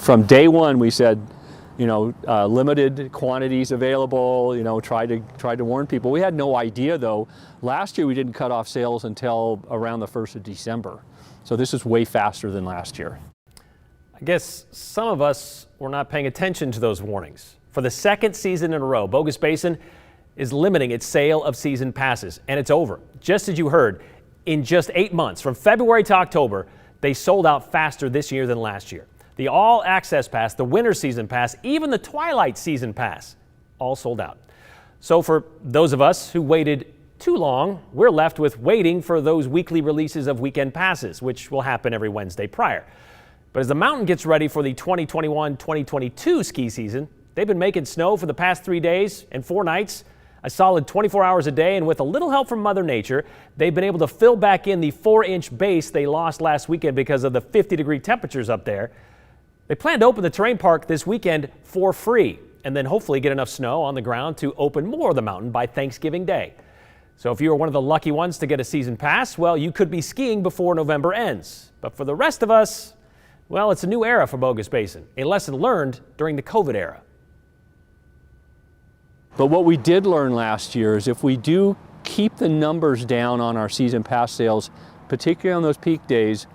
From day one, we said, limited quantities available, tried to warn people. We had no idea though. Last year we didn't cut off sales until around the 1st of December. So this is way faster than last year. I guess some of us were not paying attention to those warnings. For the second season in a row, Bogus Basin is limiting its sale of season passes, and it's over. Just as you heard, in just 8 months, from February to October, they sold out faster this year than last year. The All Access Pass, the Winter Season Pass, even the Twilight Season Pass, all sold out. So for those of us who waited too long, we're left with waiting for those weekly releases of weekend passes, which will happen every Wednesday prior. But as the mountain gets ready for the 2021-2022 ski season, they've been making snow for the past 3 days and 4 nights, a solid 24 hours a day, and with a little help from Mother Nature, they've been able to fill back in the 4-inch base they lost last weekend because of the 50-degree temperatures up there. They plan to open the terrain park this weekend for free, and then hopefully get enough snow on the ground to open more of the mountain by Thanksgiving Day. So if you are one of the lucky ones to get a season pass, well, you could be skiing before November ends. But for the rest of us, well, it's a new era for Bogus Basin, a lesson learned during the COVID era. But what we did learn last year is if we do keep the numbers down on our season pass sales, particularly on those peak days,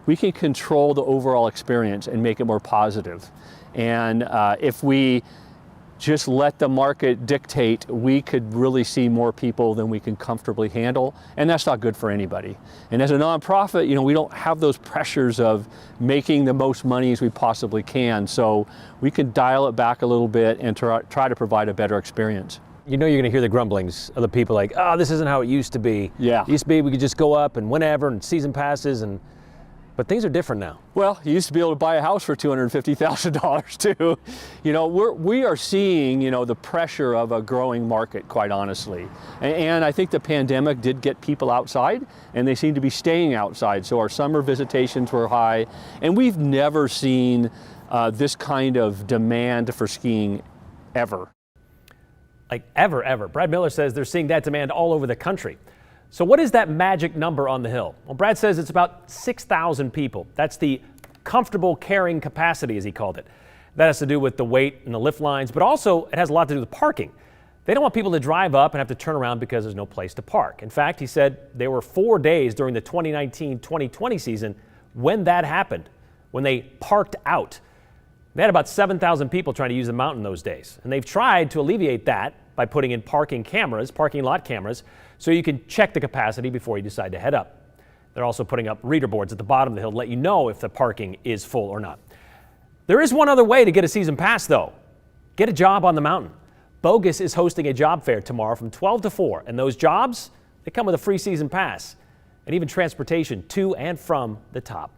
we can control the overall experience and make it more positive. And if we just let the market dictate, we could really see more people than we can comfortably handle, and that's not good for anybody. And as a nonprofit, we don't have those pressures of making the most money as we possibly can, so we can dial it back a little bit and try to provide a better experience. You're going to hear the grumblings of the people like, oh, this isn't how it used to be. Yeah. It used to be we could just go up and whenever and season passes, but things are different now. Well, you used to be able to buy a house for $250,000 too. We are seeing, the pressure of a growing market, quite honestly. And I think the pandemic did get people outside, and they seem to be staying outside. So our summer visitations were high, and we've never seen this kind of demand for skiing ever. Like ever. Brad Miller says they're seeing that demand all over the country. So what is that magic number on the hill? Well, Brad says it's about 6,000 people. That's the comfortable carrying capacity, as he called it. That has to do with the weight and the lift lines, but also it has a lot to do with parking. They don't want people to drive up and have to turn around because there's no place to park. In fact, he said there were 4 days during the 2019-2020 season when that happened, when they parked out. They had about 7,000 people trying to use the mountain those days, and they've tried to alleviate that by putting in parking lot cameras, so you can check the capacity before you decide to head up. They're also putting up reader boards at the bottom of the hill to let you know if the parking is full or not. There is one other way to get a season pass, though. Get a job on the mountain. Bogus is hosting a job fair tomorrow from 12 to 4, and those jobs, they come with a free season pass and even transportation to and from the top.